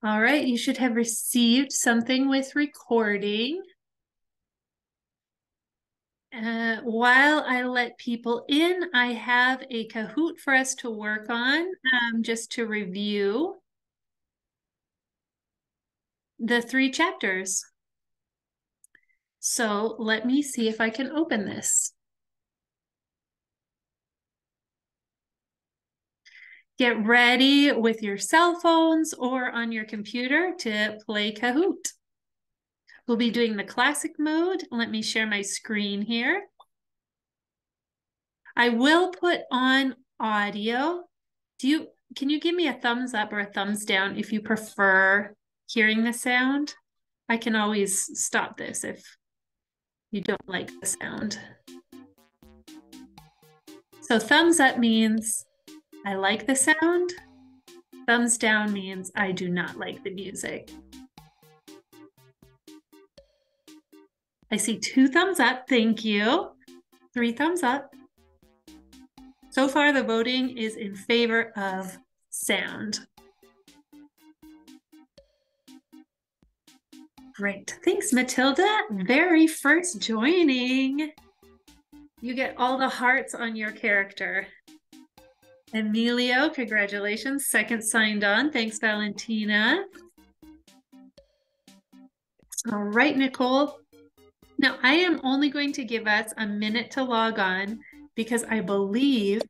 All right, you should have received something with recording. While I let people in, I have a Kahoot for us to work on, just to review the 3 chapters. So let me see if I can open this. Get ready with your cell phones or on your computer to play Kahoot. We'll be doing the classic mode. Let me share my screen here. I will put on audio. Can you give me a thumbs up or a thumbs down if you prefer hearing the sound? I can always stop this if you don't like the sound. So thumbs up means I like the sound. Thumbs down means I do not like the music. I see 2 thumbs up, thank you. 3 thumbs up. So far, the voting is in favor of sound. Great. Thanks, Matilda. Very first joining. You get all the hearts on your character. Emilio, congratulations. Second signed on. Thanks, Valentina. All right, Nicole. Now, I am only going to give us a minute to log on because I believe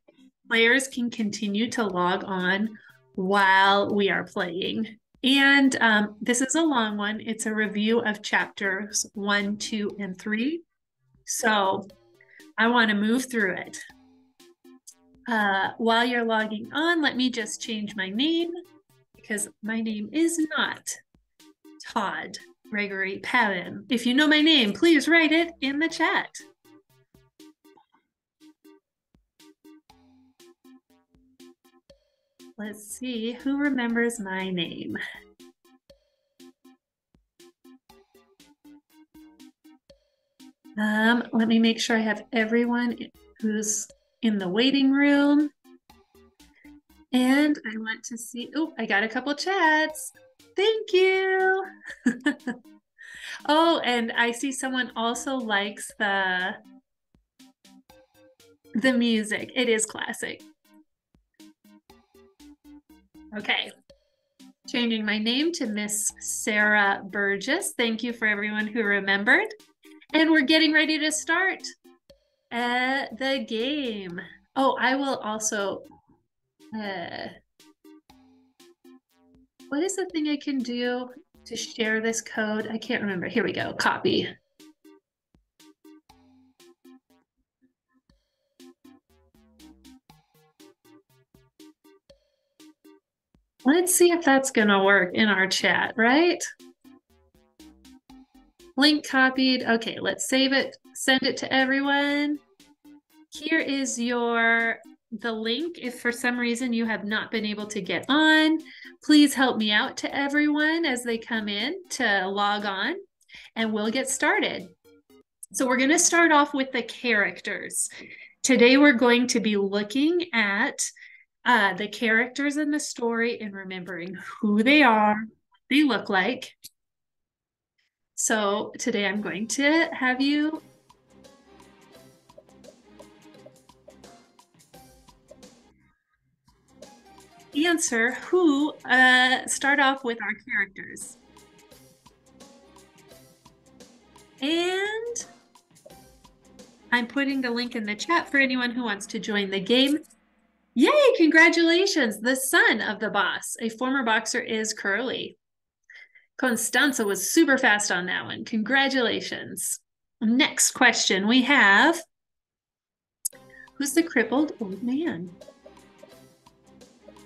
players can continue to log on while we are playing. And this is a long one. It's a review of chapters 1, 2, and 3. So I want to move through it. While you're logging on, let me just change my name because my name is not Todd Gregory Patton. If you know my name, please write it in the chat. Let's see who remembers my name. Let me make sure I have everyone who's in the waiting room. And I want to see, oh, I got a couple chats. Thank you. Oh, and I see someone also likes the music. It is classic. Okay. Changing my name to Miss Sarah Burgess. Thank you for everyone who remembered. And we're getting ready to start the game. Oh, I will also, what is the thing I can do to share this code? I can't remember. Here we go, copy. Let's see if that's gonna work in our chat, right? Link copied. Okay, let's save it, send it to everyone. Here is the link. If for some reason you have not been able to get on, please help me out to everyone as they come in to log on, and we'll get started. So we're going to start off with the characters. Today we're going to be looking at the characters in the story and remembering who they are, what they look like. So today I'm going to have you answer who, start off with our characters. And I'm putting the link in the chat for anyone who wants to join the game. Yay, congratulations. The son of the boss, a former boxer, is Curly. Constanza was super fast on that one. Congratulations. Next question we have, who's the crippled old man?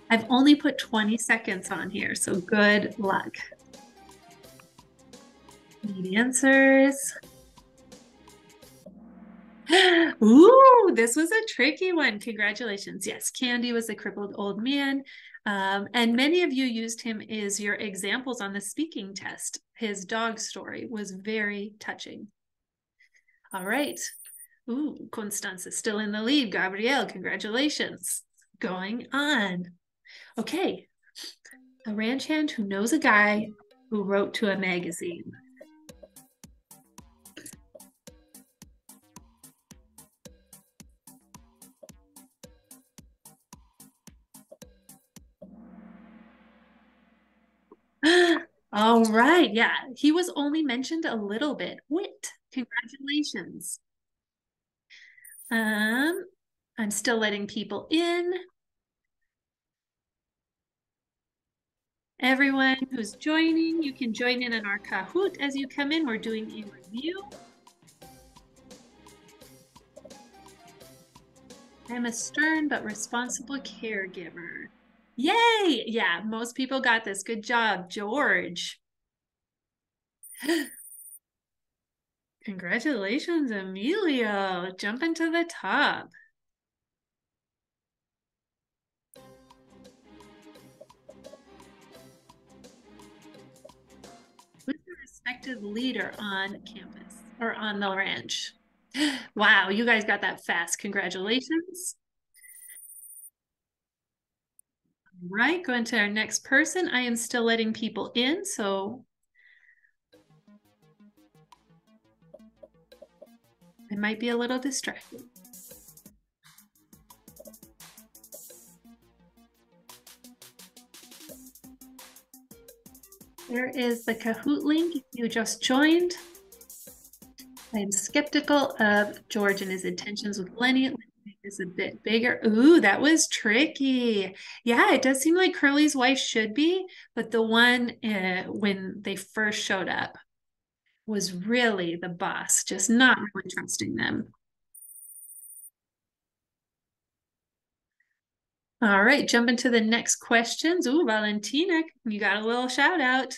I've only put 20 seconds on here, so good luck. Need answers. Ooh, this was a tricky one. Congratulations. Yes, Candy was a crippled old man. And many of you used him as your examples on the speaking test. His dog story was very touching. All right. Ooh, Constanza still in the lead. Gabrielle, congratulations. Going on. Okay. A ranch hand who knows a guy who wrote to a magazine. All right. Yeah. He was only mentioned a little bit. Wit. Congratulations. I'm still letting people in. Everyone who's joining, you can join in our Kahoot as you come in. We're doing a review. I'm a stern but responsible caregiver. Yay! Yeah, most people got this. Good job, George. Congratulations, Emilio. Jumping to the top. Who's the respected leader on campus or on the ranch? Wow, you guys got that fast. Congratulations. Right, going to our next person. I am still letting people in, so I might be a little distracted. There is the Kahoot link if you just joined. I am skeptical of George and his intentions with Lenny. Lenny is a bit bigger. Ooh, that was tricky. Yeah, it does seem like Curly's wife should be, but the one when they first showed up was really the boss, just not really trusting them. All right, jumping to the next questions. Ooh, Valentina, you got a little shout out.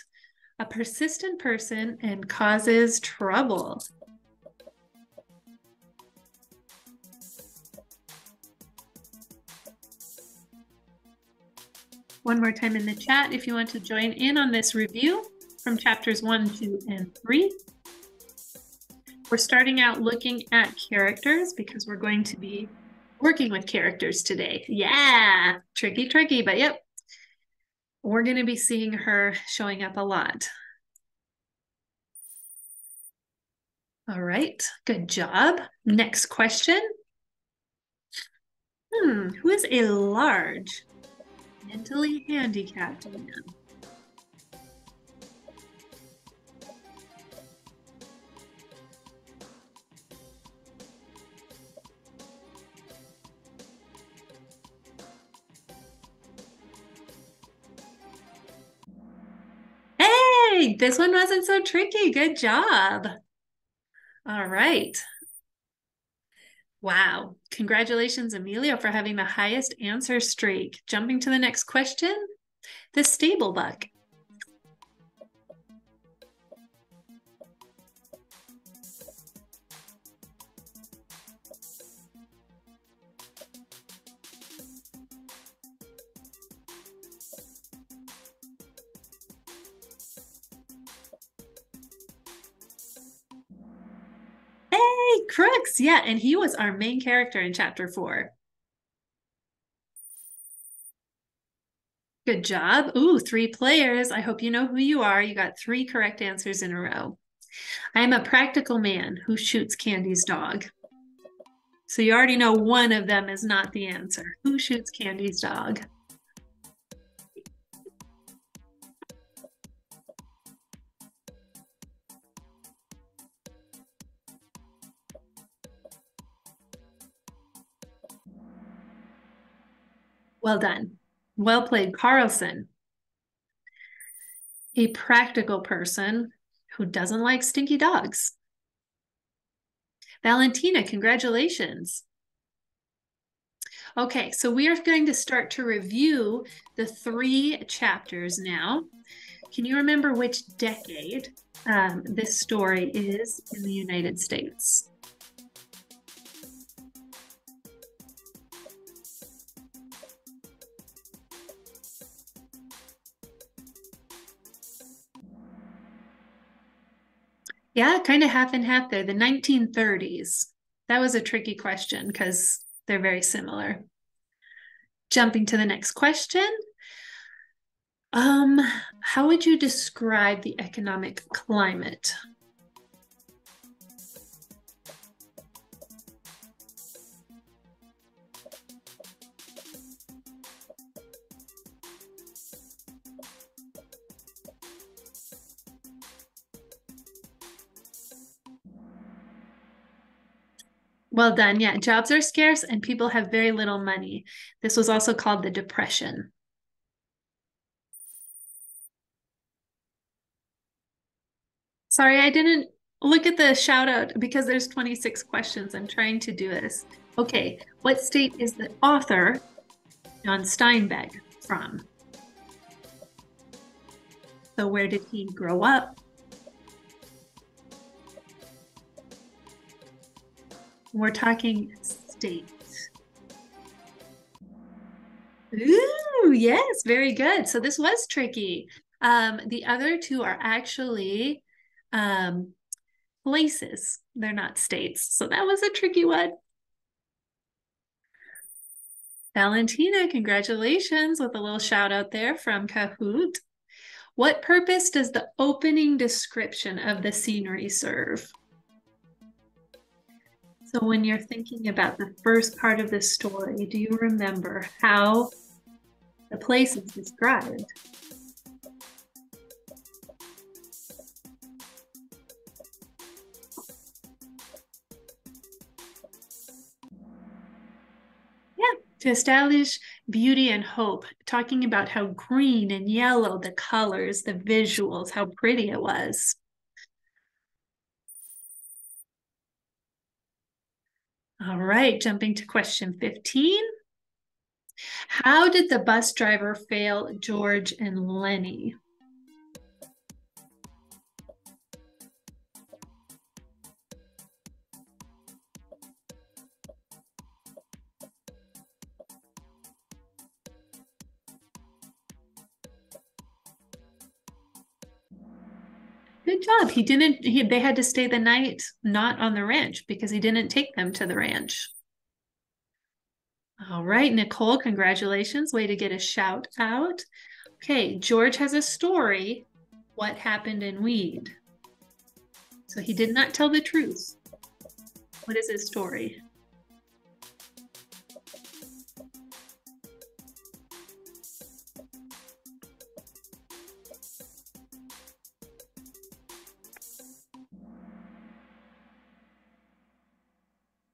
A persistent person and causes trouble. One more time in the chat if you want to join in on this review from chapters 1, 2, and 3. We're starting out looking at characters because we're going to be working with characters today. Yeah, tricky, but yep. We're going to be seeing her showing up a lot. All right, good job. Next question. Who is a large, mentally handicapped man? Hey, this one wasn't so tricky. Good job. All right. Wow. Congratulations, Emilio, for having the highest answer streak. Jumping to the next question, the stable buck. Hey, Crooks. Yeah, and he was our main character in chapter 4. Good job. Ooh, 3 players. I hope you know who you are. You got 3 correct answers in a row. I am a practical man who shoots Candy's dog. So you already know one of them is not the answer. Who shoots Candy's dog? Well done. Well played, Carlson. A practical person who doesn't like stinky dogs. Valentina, congratulations. Okay, so we are going to start to review the 3 chapters now. Can you remember which decade this story is in the United States? Yeah, kind of half and half there. The 1930s. That was a tricky question because they're very similar. Jumping to the next question. Um, how would you describe the economic climate? Well done. Yeah, jobs are scarce and people have very little money. This was also called the Depression. Sorry, I didn't look at the shout out because there's 26 questions. I'm trying to do this. Okay, what state is the author, John Steinbeck, from? So where did he grow up? We're talking state. Ooh, yes, very good. So this was tricky. The other two are actually um, places. They're not states. So that was a tricky one. Valentina, congratulations with a little shout out there from Kahoot. What purpose does the opening description of the scenery serve? So when you're thinking about the first part of the story, do you remember how the place is described? Yeah, to establish beauty and hope, talking about how green and yellow, the colors, the visuals, how pretty it was. All right, jumping to question 15. How did the bus driver fail George and Lenny? Good job. They had to stay the night not on the ranch because he didn't take them to the ranch. All right, Nicole, congratulations. Way to get a shout out. Okay, George has a story. What happened in Weed? So he did not tell the truth. What is his story?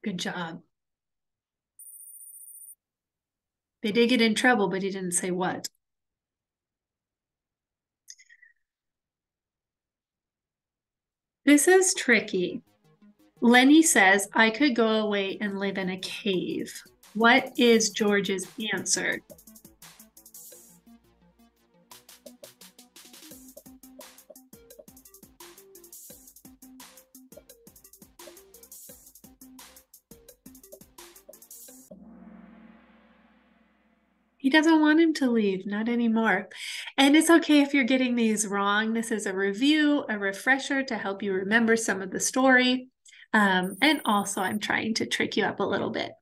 Good job. They did get in trouble, but he didn't say what. This is tricky. Lenny says, I could go away and live in a cave. What is George's answer? He doesn't want him to leave, not anymore. And it's okay if you're getting these wrong. This is a review, a refresher to help you remember some of the story. And also, I'm trying to trick you up a little bit.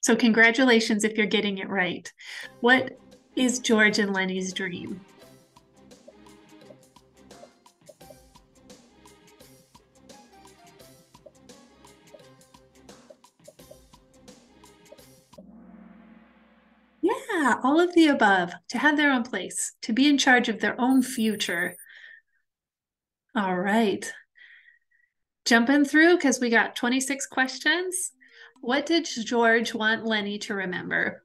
So, congratulations if you're getting it right. What is George and Lenny's dream? Yeah, all of the above, to have their own place, to be in charge of their own future. All right. Jumping through because we got 26 questions. What did George want Lenny to remember?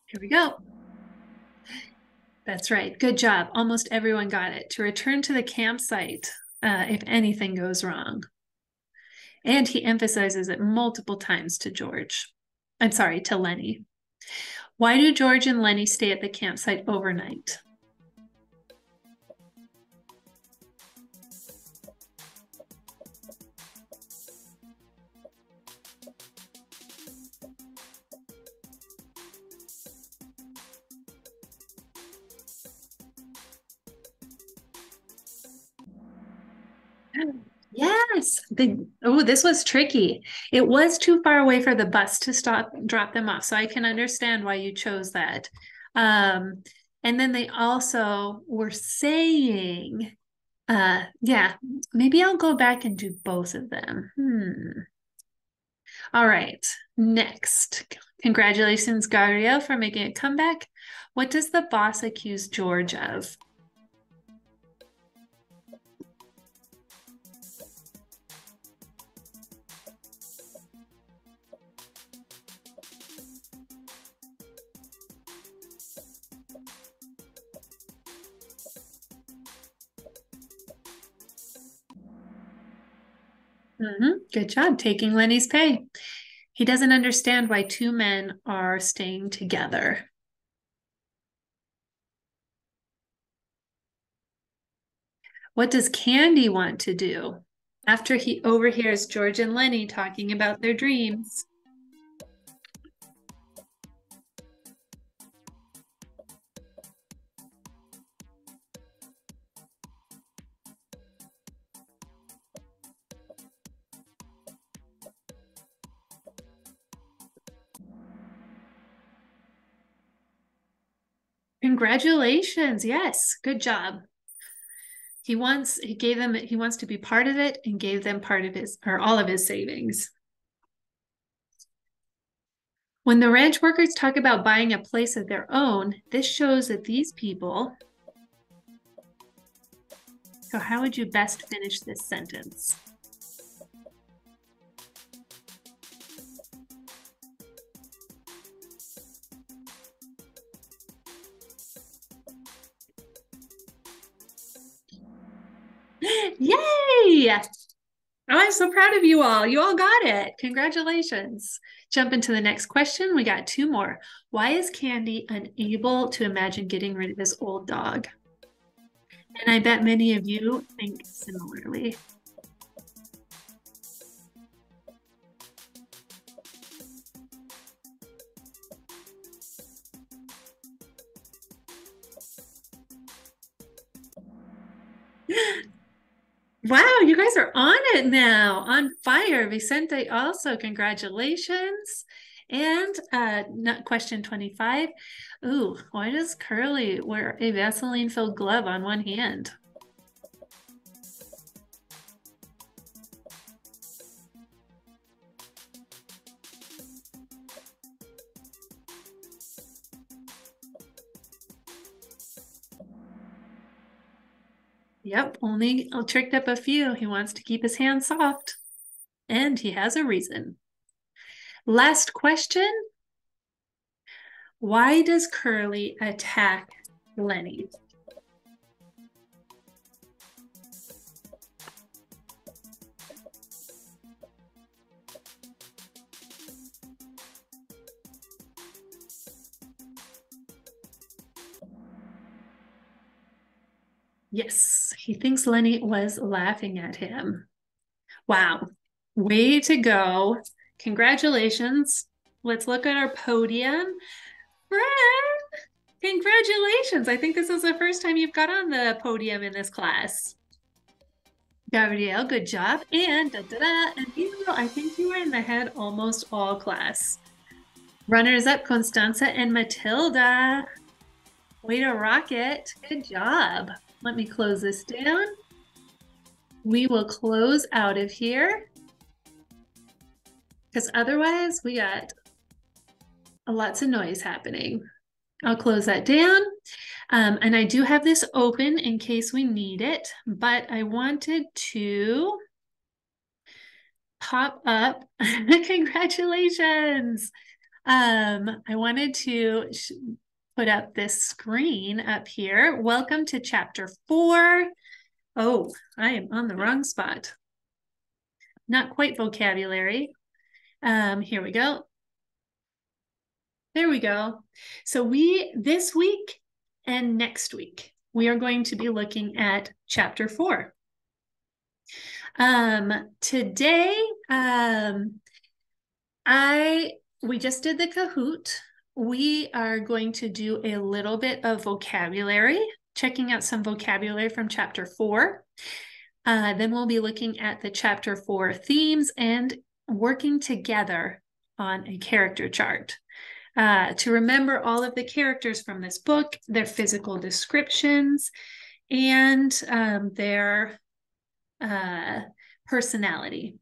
Here we go. That's right. Good job. Almost everyone got it. To return to the campsite if anything goes wrong. And he emphasizes it multiple times to George. I'm sorry, to Lenny. Why do George and Lenny stay at the campsite overnight? Yes. Oh, this was tricky. It was too far away for the bus to stop, drop them off. So I can understand why you chose that. Um, and then they also were saying, yeah, maybe I'll go back and do both of them. All right. Next. Congratulations, Gabriel, for making a comeback. What does the boss accuse George of? Good job taking Lenny's pay. He doesn't understand why two men are staying together. What does Candy want to do after he overhears George and Lenny talking about their dreams? Congratulations. Yes, good job. He wants to be part of it and gave them part of his or all of his savings. When the ranch workers talk about buying a place of their own, this shows that these people. So how would you best finish this sentence? Yay! Oh, I'm so proud of you all. You all got it. Congratulations. Jump into the next question. We got two more. Why is Candy unable to imagine getting rid of his old dog? And I bet many of you think similarly. Wow, you guys are on it now, on fire. Vicente, also congratulations. And question 25. Ooh, why does Curly wear a Vaseline-filled glove on one hand? Yep, only tricked up a few. He wants to keep his hands soft. And he has a reason. Last question. Why does Curly attack Lenny? Yes, he thinks Lenny was laughing at him. Wow, way to go. Congratulations. Let's look at our podium. Fred, congratulations. I think this is the first time you've got on the podium in this class. Gabrielle, good job. And and you, I think you were in the head almost all class. Runners up, Constanza and Matilda. Way to rock it. Good job. Let me close this down. We will close out of here because otherwise we got lots of noise happening. I'll close that down. And I do have this open in case we need it, but I wanted to pop up. Congratulations. I wanted to put up this screen up here. Welcome to chapter 4. Oh, I am on the wrong spot. Not quite vocabulary. Here we go. There we go. So this week and next week, we are going to be looking at chapter 4. Today, we just did the Kahoot. We are going to do a little bit of vocabulary, checking out some vocabulary from chapter 4. Then we'll be looking at the chapter 4 themes and working together on a character chart. To remember all of the characters from this book, their physical descriptions, and their personality.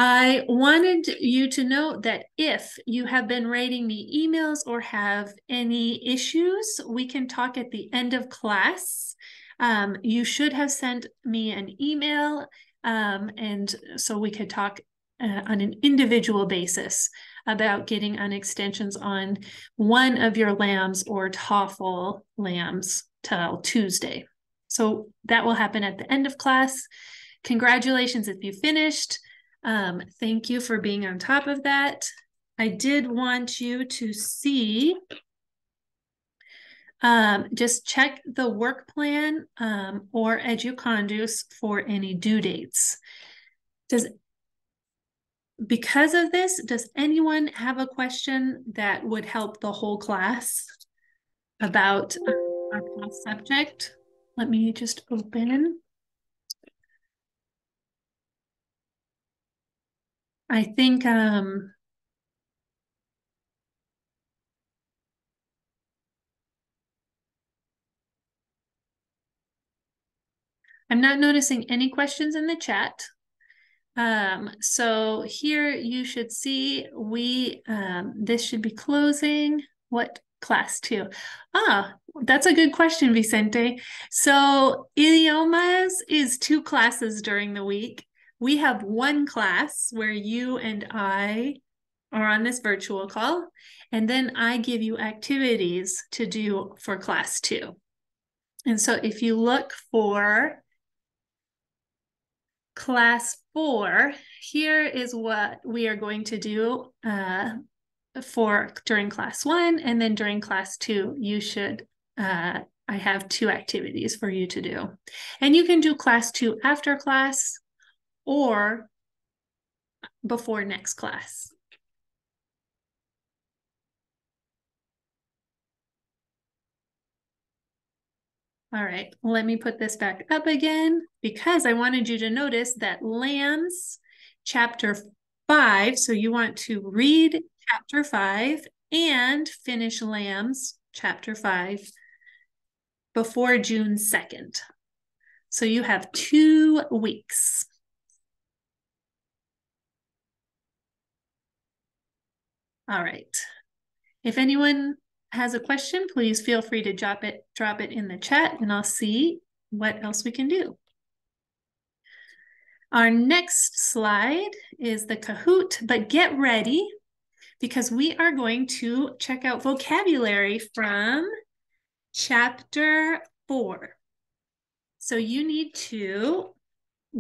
I wanted you to know that if you have been writing me emails or have any issues, we can talk at the end of class. You should have sent me an email, and so we could talk on an individual basis about getting on extensions on one of your LAMs or TOEFL LAMs till Tuesday. So that will happen at the end of class. Congratulations if you finished. Thank you for being on top of that. I did want you to see, just check the work plan or Educondus for any due dates. Because of this, does anyone have a question that would help the whole class about our class subject? Let me just open. I think I'm not noticing any questions in the chat. So here you should see this should be closing. What class 2? That's a good question, Vicente. So idiomas is 2 classes during the week. We have 1 class where you and I are on this virtual call, and then I give you activities to do for class 2. And so if you look for class 4, here is what we are going to do for during class 1, and then during class 2, you should, I have 2 activities for you to do. And you can do class 2 after class or before next class. All right, let me put this back up again because I wanted you to notice that LAMS chapter 5, so you want to read chapter 5 and finish LAMS chapter 5 before June 2nd. So you have 2 weeks. All right. If anyone has a question, please feel free to drop it in the chat, and I'll see what else we can do. Our next slide is the Kahoot, but get ready because we are going to check out vocabulary from chapter 4. So you need to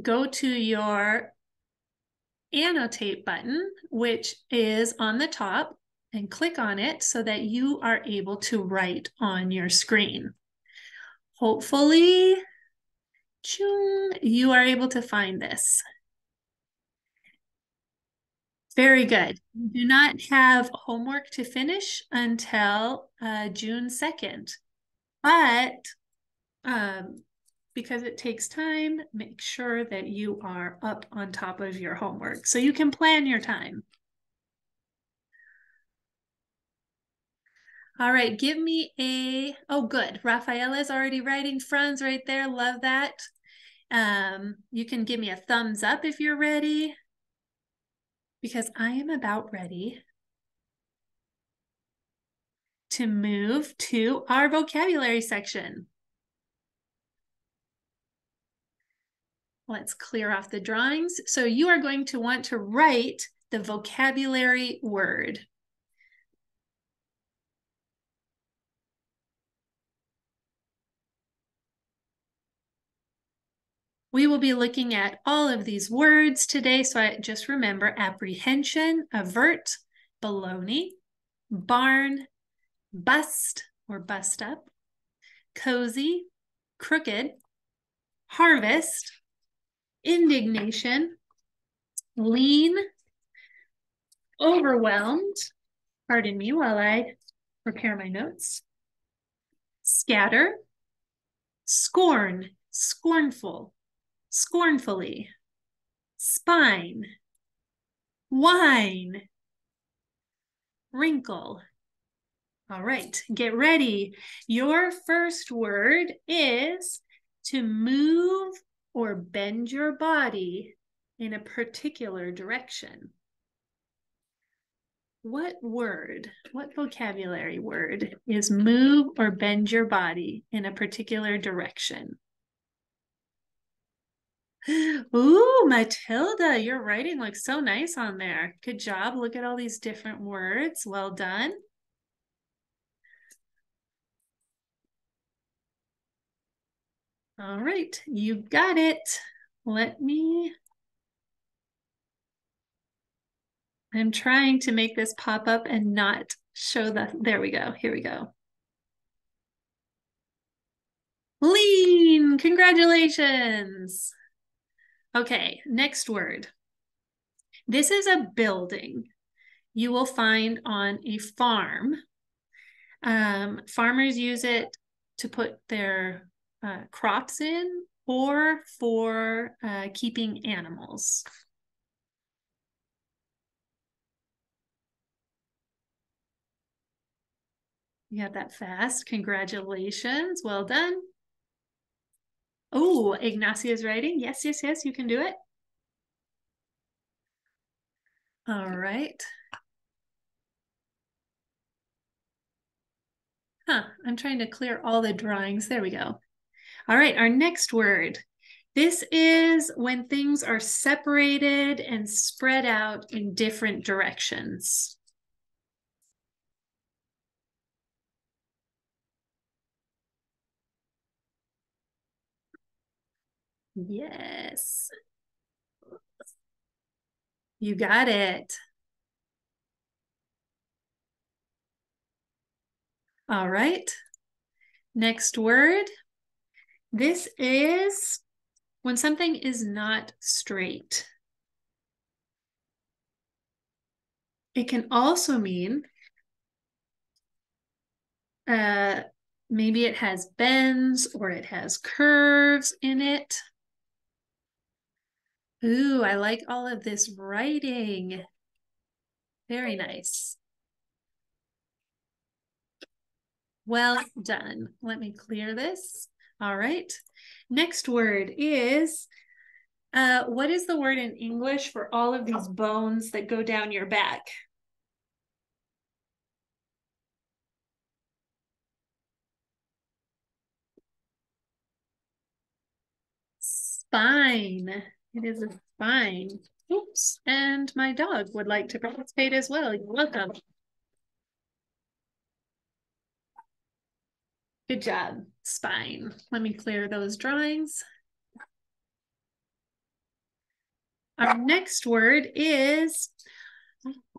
go to your annotate button, which is on the top, and click on it so that you are able to write on your screen. Hopefully, you are able to find this. Very good. You do not have homework to finish until June 2nd, but because it takes time, make sure that you are up on top of your homework so you can plan your time. All right, give me oh, good. Rafaela's already writing. Franz right there. Love that. You can give me a thumbs up if you're ready, because I am about ready to move to our vocabulary section. Let's clear off the drawings. So you are going to want to write the vocabulary word. We will be looking at all of these words today, so I just remember apprehension, avert, baloney, barn, bust or bust up, cozy, crooked, harvest, indignation, lean, overwhelmed, pardon me while I prepare my notes, scatter, scorn, scornful, scornfully, spine, wine, wrinkle. All right, get ready. Your first word is to move or bend your body in a particular direction. What word, what vocabulary word is move or bend your body in a particular direction? Ooh, Matilda, your writing looks so nice on there. Good job. Look at all these different words. Well done. All right, you got it. I'm trying to make this pop up and not show there we go. Here we go. Lean, congratulations. Okay, next word. This is a building you will find on a farm. Farmers use it to put their crops in or for keeping animals. You got that fast. Congratulations. Well done. Oh, Ignacio's writing. Yes, yes, yes, you can do it. All right. I'm trying to clear all the drawings. There we go. All right, our next word. This is when things are separated and spread out in different directions. Yes. You got it. All right. Next word. This is when something is not straight. It can also mean maybe it has bends or it has curves in it. Ooh, I like all of this writing. Very nice. Well done. Let me clear this. All right. Next word is, what is the word in English for all of these bones that go down your back? Spine. It is a spine. Oops. And my dog would like to participate as well. You're welcome. Good job. Spine. Let me clear those drawings. Our next word is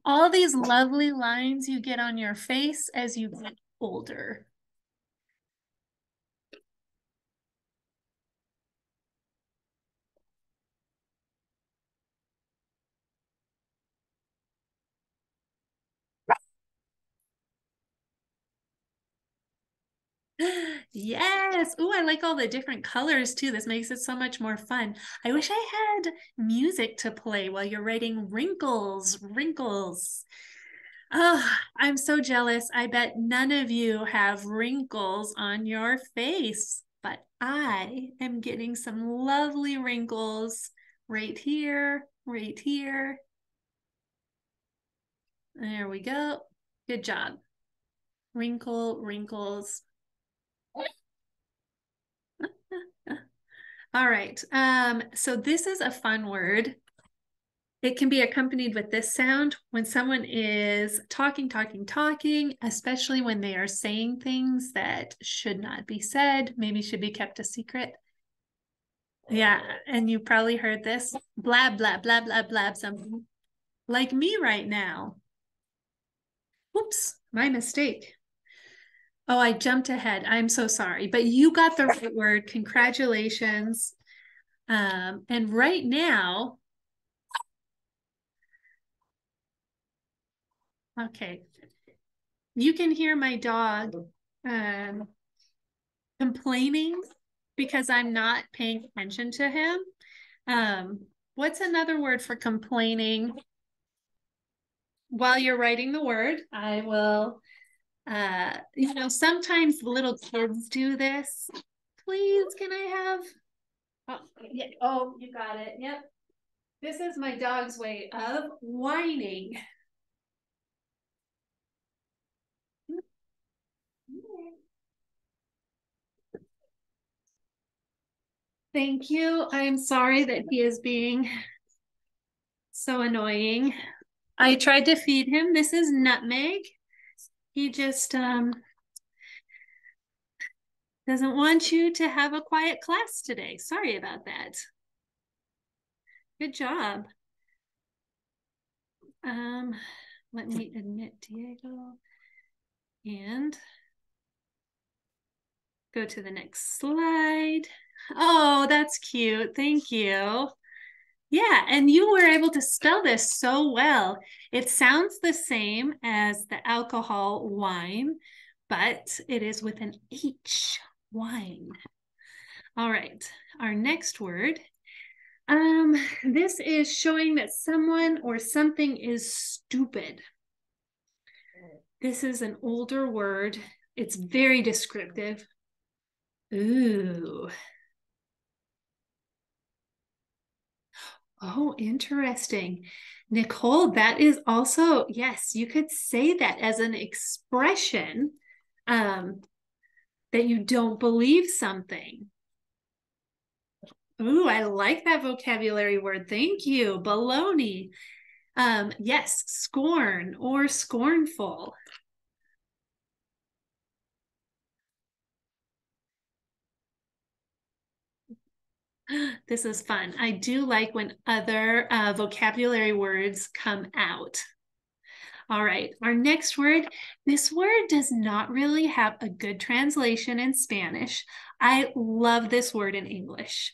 all these lovely lines you get on your face as you get older. Yes. Oh, I like all the different colors too. This makes it so much more fun. I wish I had music to play while you're writing wrinkles, wrinkles. Oh, I'm so jealous. I bet none of you have wrinkles on your face, but I am getting some lovely wrinkles right here, right here. There we go. Good job. Wrinkle, wrinkles. All right. So this is a fun word. It can be accompanied with this sound when someone is talking, talking, talking, especially when they are saying things that should not be said, maybe should be kept a secret. Yeah, and you probably heard this blab, blab, blab, blab, blab, something like me right now. Oops, my mistake. Oh, I jumped ahead. I'm so sorry, but you got the right word. Congratulations. And right now, okay, you can hear my dog complaining because I'm not paying attention to him. What's another word for complaining? While you're writing the word, I will, sometimes little kids do this. Please, can I have, oh, yeah, oh, you got it. Yep. This is my dog's way of whining. Thank you. I'm sorry that he is being so annoying. I tried to feed him. This is Nutmeg. He just doesn't want you to have a quiet class today. Sorry about that. Good job. Let me admit Diego and go to the next slide. Oh, that's cute. Thank you. Yeah, and you were able to spell this so well. It sounds the same as the alcohol wine, but it is with an H, wine. All right, our next word. This is showing that someone or something is stupid. This is an older word. It's very descriptive. Ooh. Oh, interesting. Nicole, that is also, yes, you could say that as an expression that you don't believe something. Ooh, I like that vocabulary word. Thank you. Baloney. Yes, scorn or scornful. This is fun. I do like when other vocabulary words come out. All right, our next word. This word does not really have a good translation in Spanish. I love this word in English.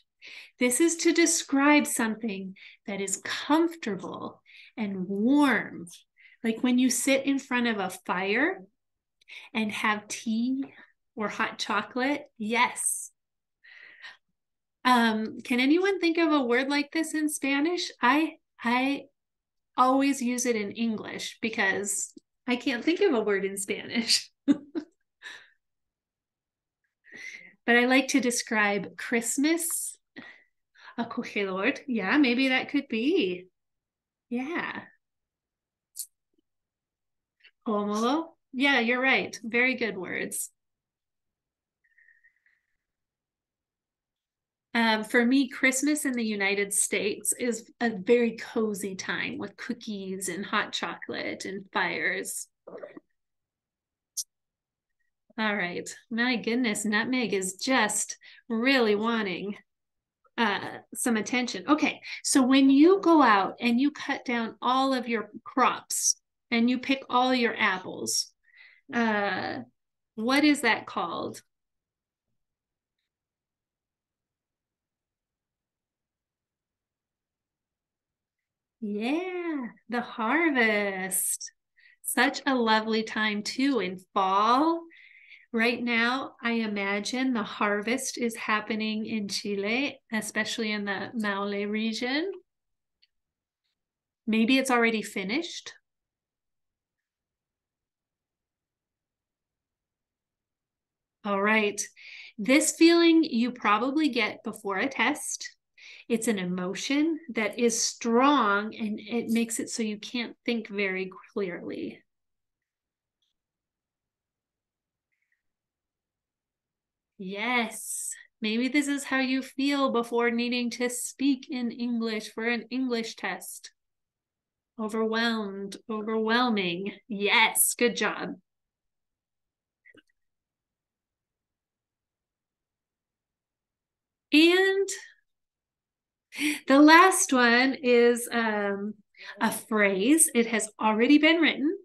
This is to describe something that is comfortable and warm. Like when you sit in front of a fire and have tea or hot chocolate. Yes. Can anyone think of a word like this in Spanish? I always use it in English because I can't think of a word in Spanish. But I like to describe Christmas. Acogedor. Yeah, maybe that could be. Yeah. Cómodo. Yeah, you're right. Very good words. For me, Christmas in the United States is a very cozy time with cookies and hot chocolate and fires. All right. My goodness, Nutmeg is just really wanting some attention. Okay, so when you go out and you cut down all of your crops and you pick all your apples, uh, what is that called? Yeah, the harvest. Such a lovely time too in fall. Right now, I imagine the harvest is happening in Chile, especially in the Maule region. Maybe it's already finished. All right. This feeling you probably get before a test. It's an emotion that is strong and it makes it so you can't think very clearly. Yes. Maybe this is how you feel before needing to speak in English for an English test. Overwhelmed, overwhelming. Yes, good job. And the last one is a phrase. It has already been written.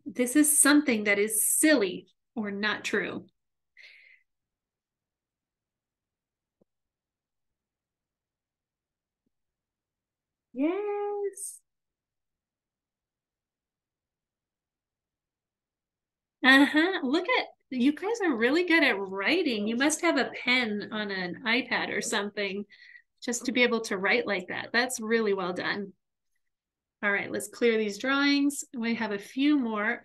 This is something that is silly or not true. Yes. Uh-huh. You guys are really good at writing. You must have a pen on an iPad or something just to be able to write like that. That's really well done. All right, let's clear these drawings. We have a few more.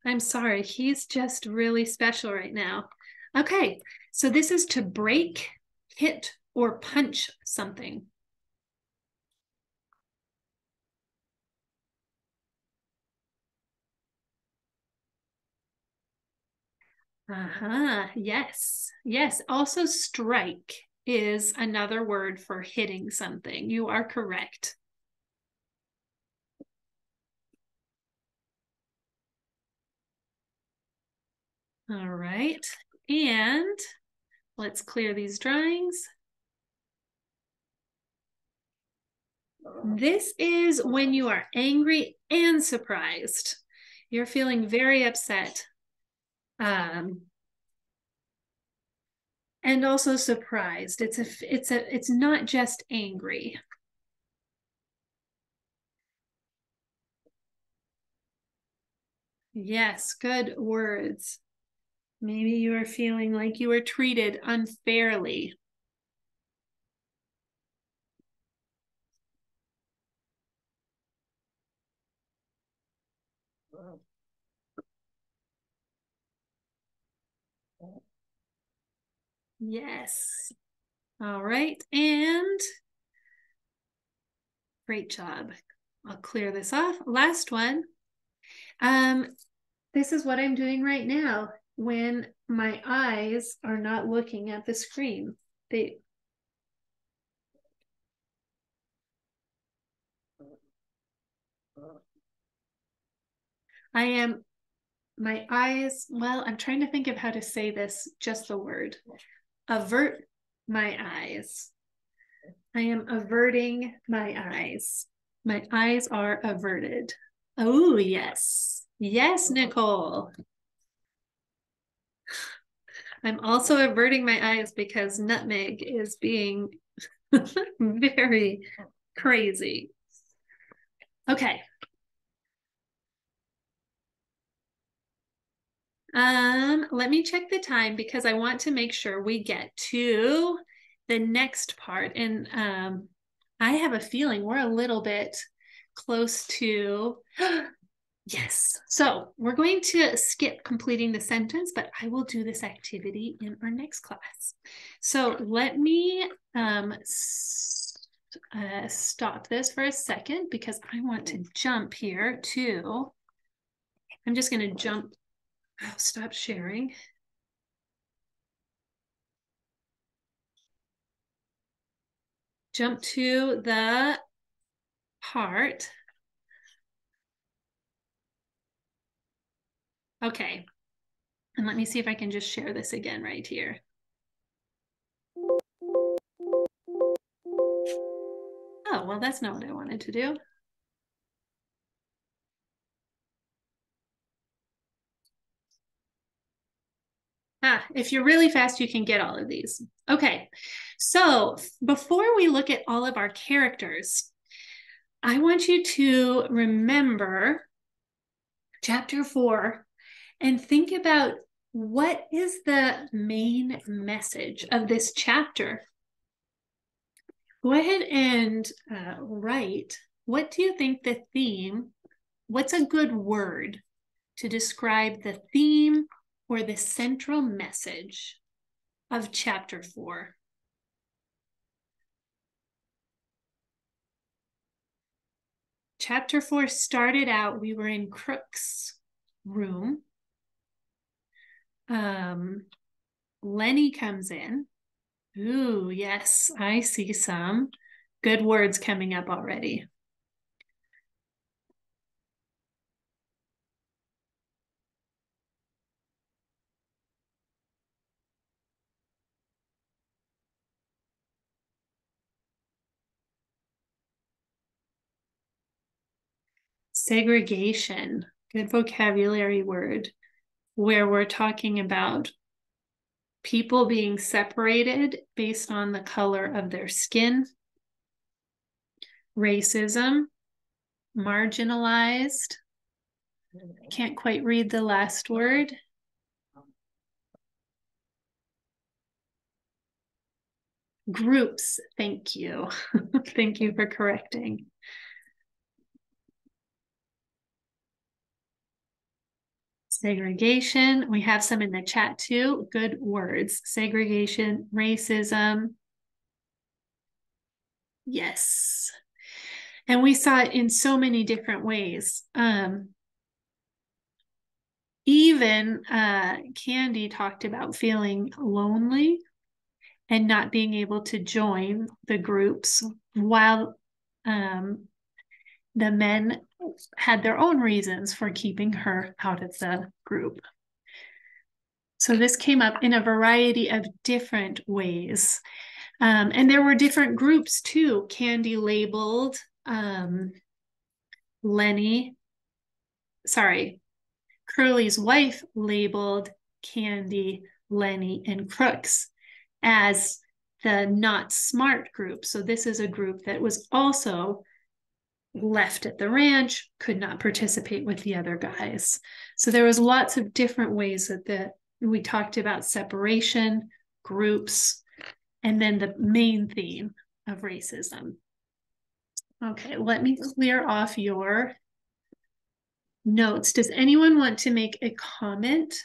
I'm sorry, he's just really special right now. Okay, so this is to break, hit, or punch something. Yes, yes. Also, strike is another word for hitting something. You are correct. All right, and let's clear these drawings. This is when you are angry and surprised. You're feeling very upset. And also surprised. It's not just angry. Yes, good words. Maybe you are feeling like you were treated unfairly. Yes. All right. And great job. I'll clear this off. Last one. This is what I'm doing right now when my eyes are not looking at the screen. I am, my eyes, well, I'm trying to think of how to say this, just the word. Avert my eyes. I am averting my eyes. My eyes are averted. Oh, yes. Yes, Nicole. I'm also averting my eyes because Nutmeg is being very crazy. Okay. Let me check the time because I want to make sure we get to the next part. And I have a feeling we're a little bit close to yes. So we're going to skip completing the sentence, but I will do this activity in our next class. So let me stop this for a second because I want to jump here to, I'm just going to jump. Oh, stop sharing. Jump to the part. Okay. And let me see if I can just share this again right here. Oh, well, that's not what I wanted to do. If you're really fast, you can get all of these. Okay, so before we look at all of our characters, I want you to remember chapter 4 and think about what is the main message of this chapter. Go ahead and write, what do you think the theme, what's a good word to describe the theme or the central message of chapter 4? Chapter 4 started out, we were in Crook's room. Lenny comes in. Ooh, yes, I see some good words coming up already. Segregation, good vocabulary word, where we're talking about people being separated based on the color of their skin. Racism, marginalized, Can't quite read the last word. Groups, thank you. Thank you for correcting. Segregation, we have some in the chat too. Good words. Segregation, racism. Yes. And we saw it in so many different ways. Even Candy talked about feeling lonely and not being able to join the groups while the men had their own reasons for keeping her out of the group. So this came up in a variety of different ways. And there were different groups too. Candy labeled Curly's wife labeled Candy, Lenny, and Crooks as the not smart group. So this is a group that was also left at the ranch, could not participate with the other guys. So there was lots of different ways that we talked about separation, groups, and then the main theme of racism. Okay, let me clear off your notes. Does anyone want to make a comment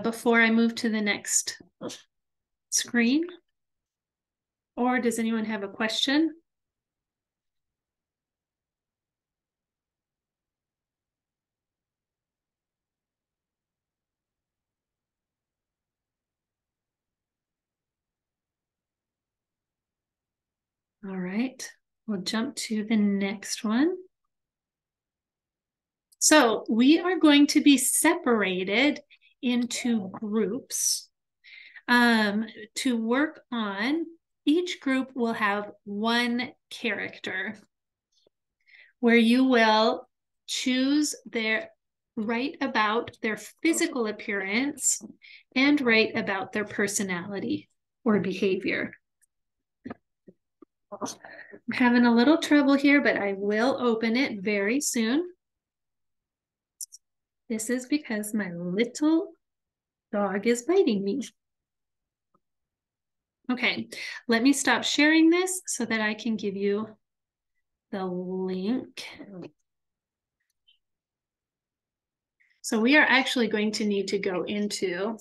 before I move to the next screen? Or does anyone have a question? All right, we'll jump to the next one. So we are going to be separated into groups to work on. Each group will have one character where you will choose write about their physical appearance and write about their personality or behavior. I'm having a little trouble here, but I will open it very soon. This is because my little dog is biting me. Okay, let me stop sharing this so that I can give you the link. So we are actually going to need to go into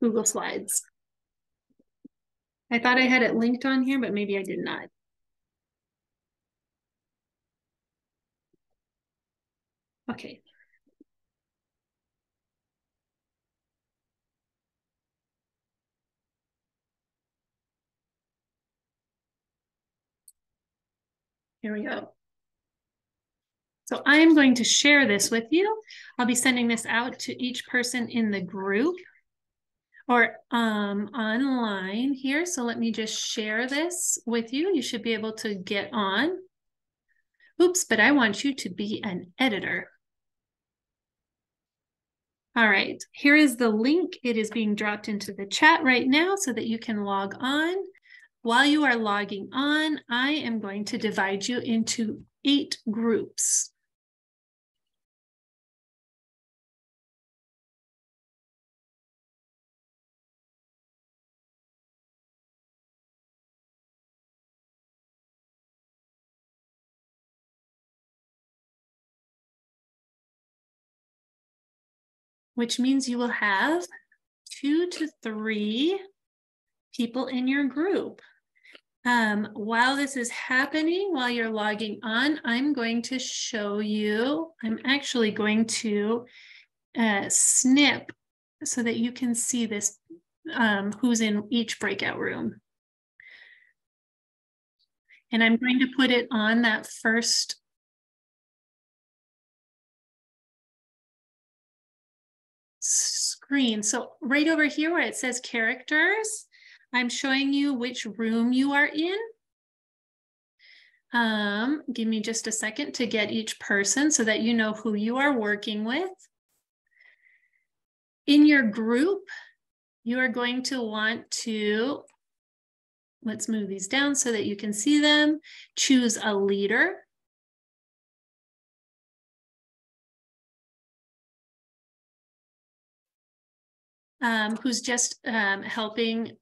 Google Slides. I thought I had it linked on here, but maybe I did not. Okay. Here we go. So I am going to share this with you. I'll be sending this out to each person in the group or online here. So let me just share this with you. You should be able to get on. Oops, but I want you to be an editor. All right, here is the link. It is being dropped into the chat right now so that you can log on. While you are logging on, I am going to divide you into 8 groups. Which means you will have 2 to 3 people in your group. While this is happening, while you're logging on, I'm going to show you, I'm actually going to snip so that you can see this, who's in each breakout room. And I'm going to put it on that first screen. So right over here where it says characters, I'm showing you which room you are in. Give me just a second to get each person so that you know who you are working with. In your group, you are going to want to, let's move these down so that you can see them. Choose a leader. Who's just helping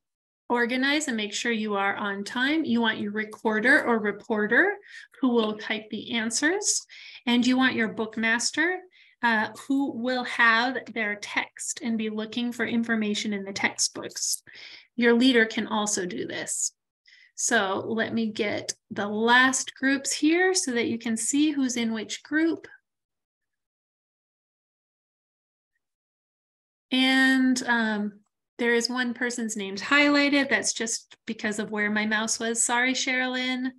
organize and make sure you are on time. You want your recorder or reporter who will type the answers. And you want your bookmaster who will have their text and be looking for information in the textbooks. Your leader can also do this. So let me get the last groups here so that you can see who's in which group. And there is one person's name's highlighted. That's just because of where my mouse was. Sorry, Sherilyn.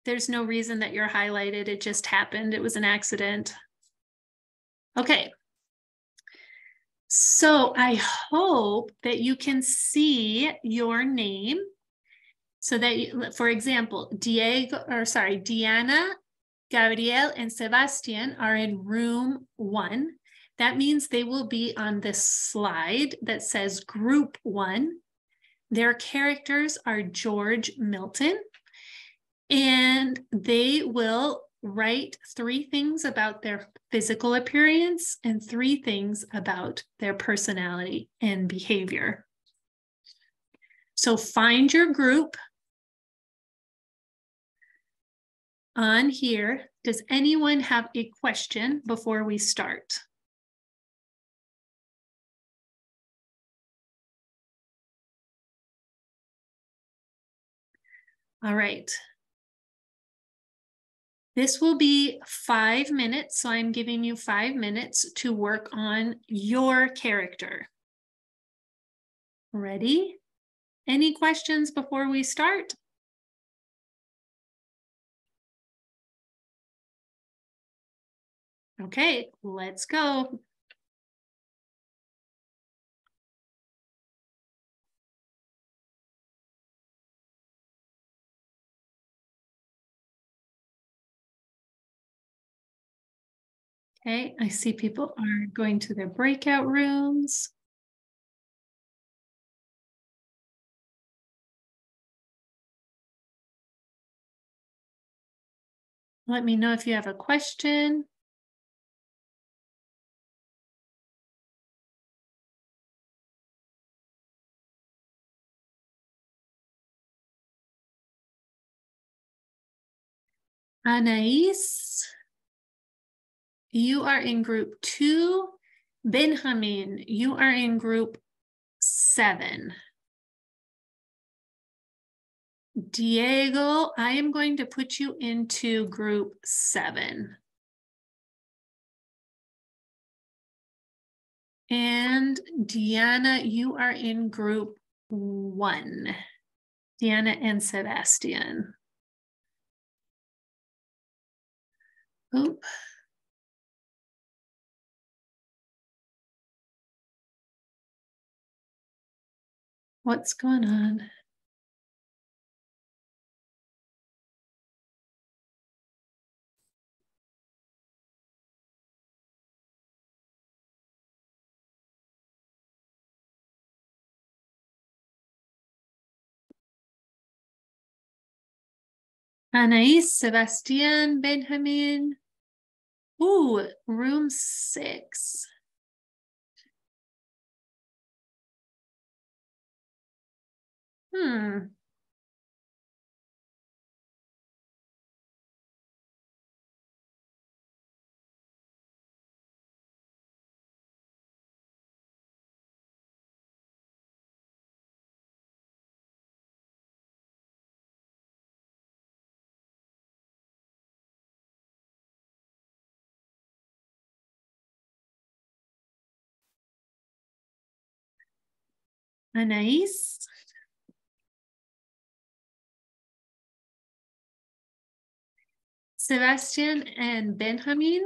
There's no reason that you're highlighted. It just happened. It was an accident. Okay. So I hope that you can see your name so that, you, for example, Diana, Gabriel, and Sebastian are in room 1. That means they will be on this slide that says group 1. Their characters are George Milton, and they will write 3 things about their physical appearance and 3 things about their personality and behavior. So find your group on here. Does anyone have a question before we start? All right. This will be 5 minutes, so I'm giving you 5 minutes to work on your character. Ready? Any questions before we start? Okay, let's go. Okay, I see people are going to their breakout rooms. Let me know if you have a question. Anais, you are in group 2. Benjamin, you are in group 7. Diego, I am going to put you into group 7. And Diana, you are in group 1. Diana and Sebastian. Oop. What's going on? Anais, Sebastian, Benjamin. Ooh, room 6. Anais. Sebastian and Benjamin.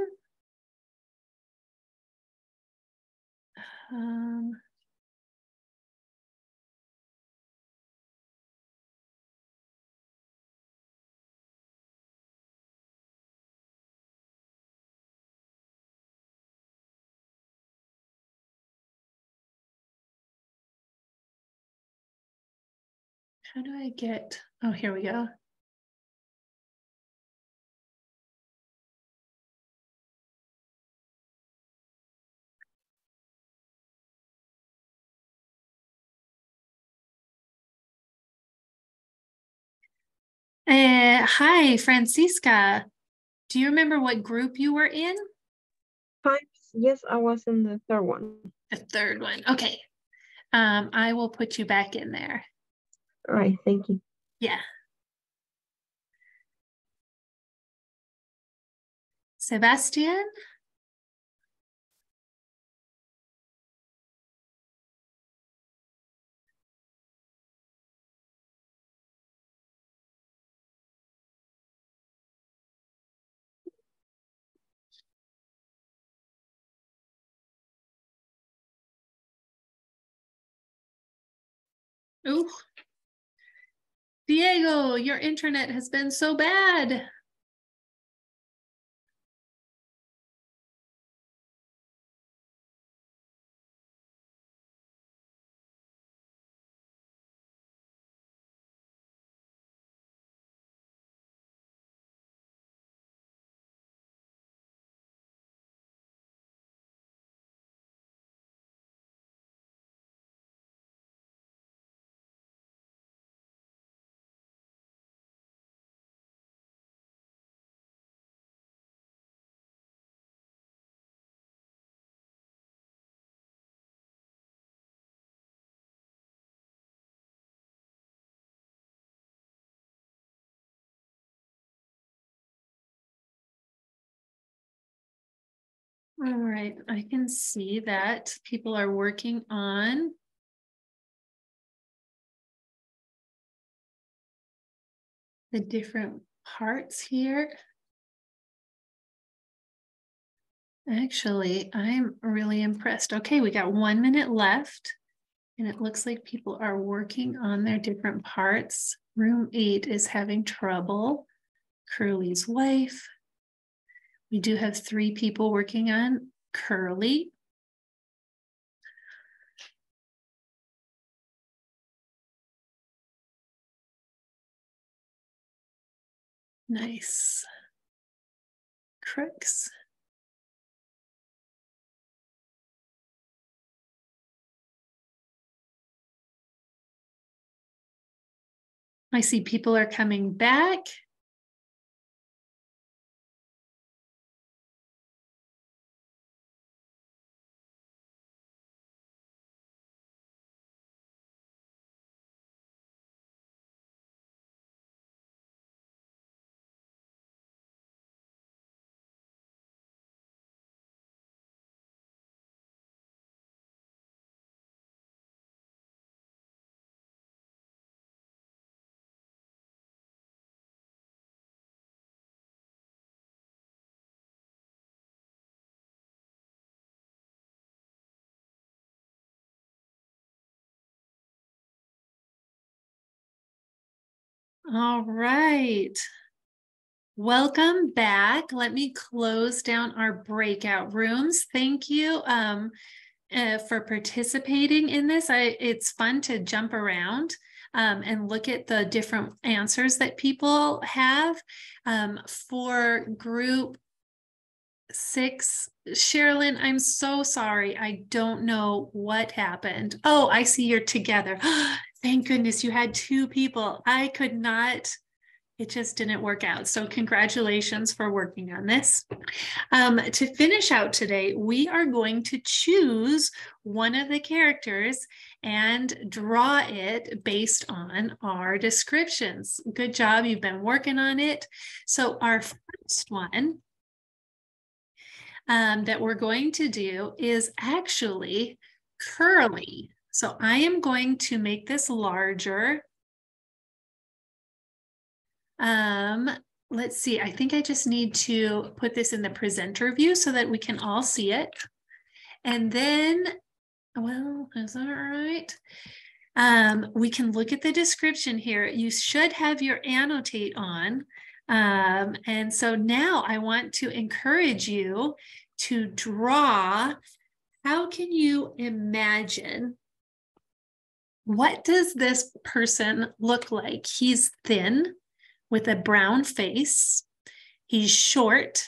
Um, How do I get, oh, here we go. Hi, Francisca. Do you remember what group you were in? Hi, yes, I was in the third one. The third one. Okay. I will put you back in there. All right, thank you. Yeah. Sebastian? Ooh. Diego, your internet has been so bad. All right, I can see that people are working on the different parts here. Actually, I'm really impressed. Okay, we got 1 minute left, and it looks like people are working on their different parts. Room 8 is having trouble. Curly's wife. We do have 3 people working on Curly. Nice. Crooks. I see people are coming back. All right. Welcome back. Let me close down our breakout rooms. Thank you for participating in this. It's fun to jump around and look at the different answers that people have. For group 6, Sherilyn, I'm so sorry. I don't know what happened. Oh, I see you're together. Thank goodness you had 2 people. I could not, it just didn't work out. So congratulations for working on this. To finish out today, we are going to choose one of the characters and draw it based on our descriptions. Good job, you've been working on it. So our first one that we're going to do is actually Curly. So I am going to make this larger. Let's see, I think I just need to put this in the presenter view so that we can all see it. And then, well, is that right? We can look at the description here. You should have your annotate on. And so now I want to encourage you to draw. How can you imagine what does this person look like? He's thin with a brown face. He's short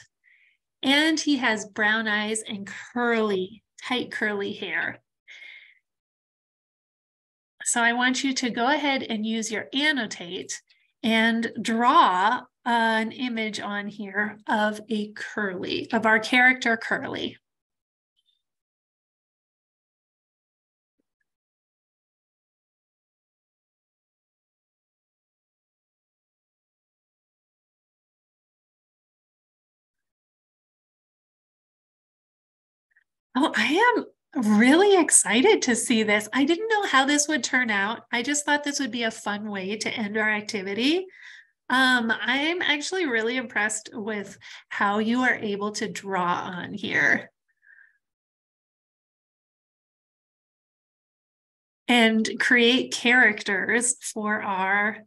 and he has brown eyes and tight curly hair. So I want you to go ahead and use your annotate and draw an image on here of our character Curly. Oh, I am really excited to see this. I didn't know how this would turn out. I just thought this would be a fun way to end our activity. I'm actually really impressed with how you are able to draw on here. And create characters for our,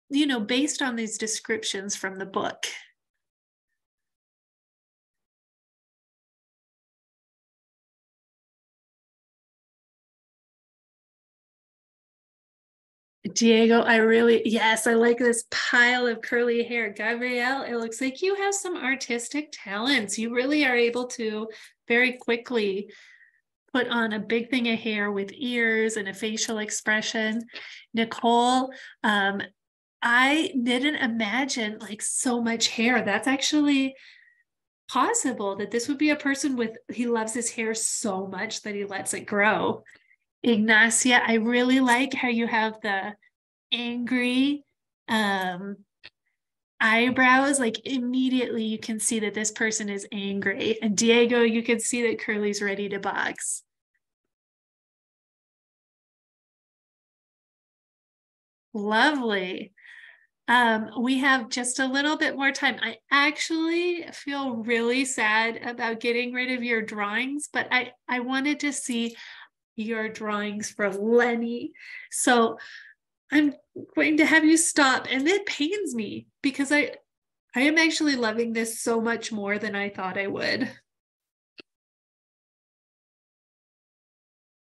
based on these descriptions from the book. Diego, yes, I like this pile of curly hair. Gabrielle, it looks like you have some artistic talents. You really are able to very quickly put on a big thing of hair with ears and a facial expression. Nicole, I didn't imagine like so much hair. That's actually possible that this would be a person he loves his hair so much that he lets it grow. Ignacia, I really like how you have the angry eyebrows. Like immediately you can see that this person is angry. And Diego, you can see that Curly's ready to box. Lovely. We have just a little bit more time. I actually feel really sad about getting rid of your drawings, but I wanted to see your drawings for Lenny. So I'm going to have you stop. And it pains me because I am actually loving this so much more than I thought I would.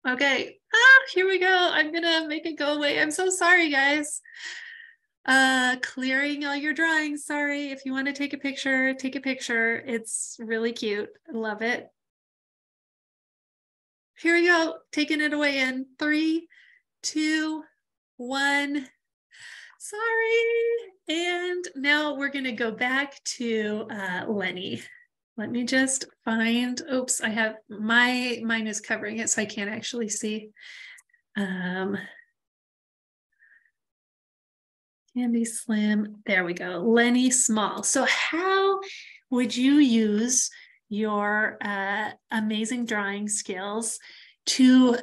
Okay. Here we go. I'm gonna make it go away. I'm so sorry, guys. Clearing all your drawings. Sorry. If you want to take a picture, take a picture. It's really cute. I love it. Here we go. Taking it away in 3, 2, 1. Sorry. And now we're going to go back to Lenny. Let me just find, oops, I have mine is covering it, so I can't actually see. Candy Slim, there we go, Lenny Small. So how would you use your amazing drawing skills to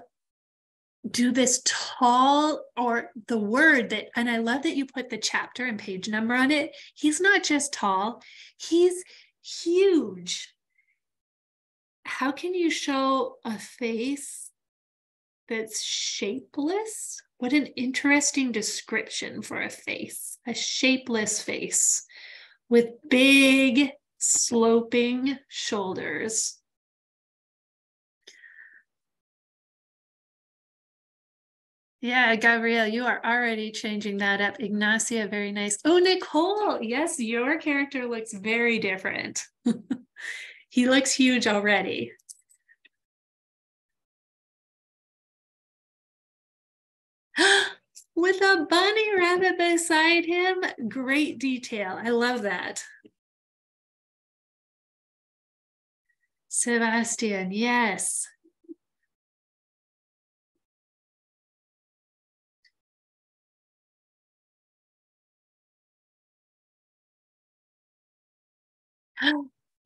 do this tall, or the word that, and I love that you put the chapter and page number on it. He's not just tall, he's huge. How can you show a face that's shapeless? What an interesting description for a face, a shapeless face with big sloping shoulders. Yeah, Gabrielle, you are already changing that up. Ignacia, very nice. Oh, Nicole, yes, your character looks very different. He looks huge already. With a bunny rabbit beside him, great detail. I love that. Sebastian, yes.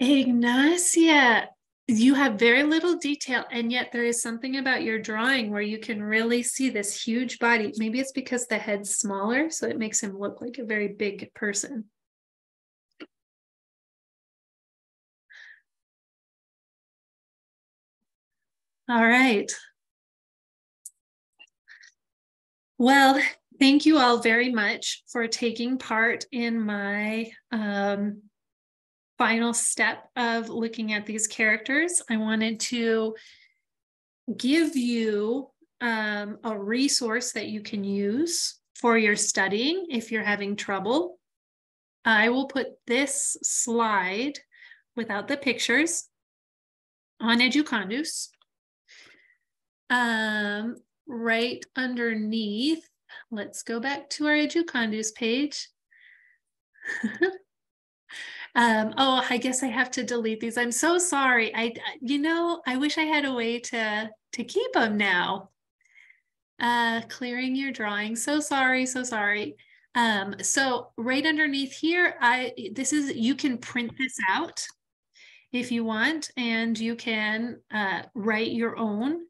Ignacia, you have very little detail, and yet there is something about your drawing where you can really see this huge body. Maybe it's because the head's smaller, so it makes him look like a very big person. All right. Well, thank you all very much for taking part in my final step of looking at these characters. I wanted to give you a resource that you can use for your studying if you're having trouble. I will put this slide without the pictures on Educandus. Right underneath, let's go back to our Educandus page. Oh, I guess I have to delete these. I'm so sorry. I wish I had a way to keep them now. Clearing your drawing. So sorry, so sorry. So right underneath here, you can print this out if you want, and you can write your own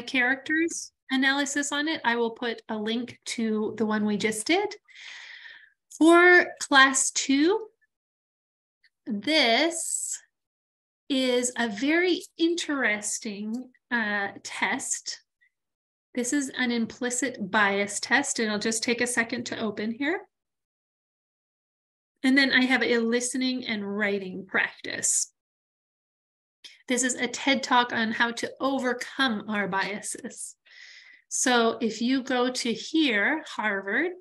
characters analysis on it. I will put a link to the one we just did. For class 2, this is a very interesting test. This is an implicit bias test, and I'll just take a second to open here. And then I have a listening and writing practice. This is a TED Talk on how to overcome our biases. So if you go to here, Harvard,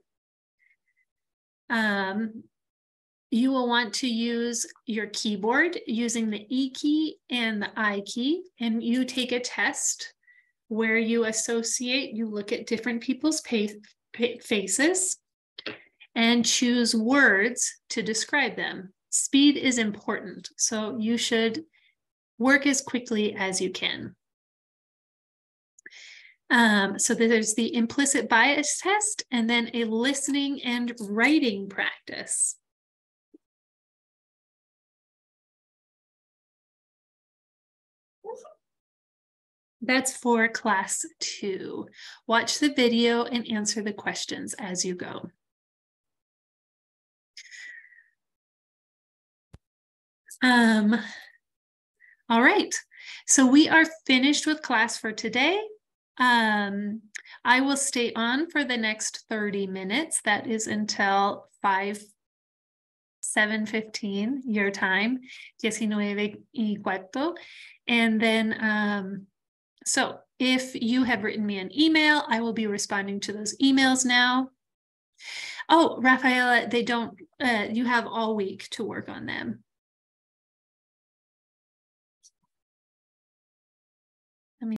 you will want to use your keyboard using the E key and the I key, and you take a test where you look at different people's faces and choose words to describe them. Speed is important, so you should work as quickly as you can. So there's the implicit bias test, and then a listening and writing practice. That's for class 2. Watch the video and answer the questions as you go. All right, so we are finished with class for today. I will stay on for the next 30 minutes. That is until 7:15 your time, 19:15. And then, so if you have written me an email, I will be responding to those emails now. Oh, Rafaela, you have all week to work on them.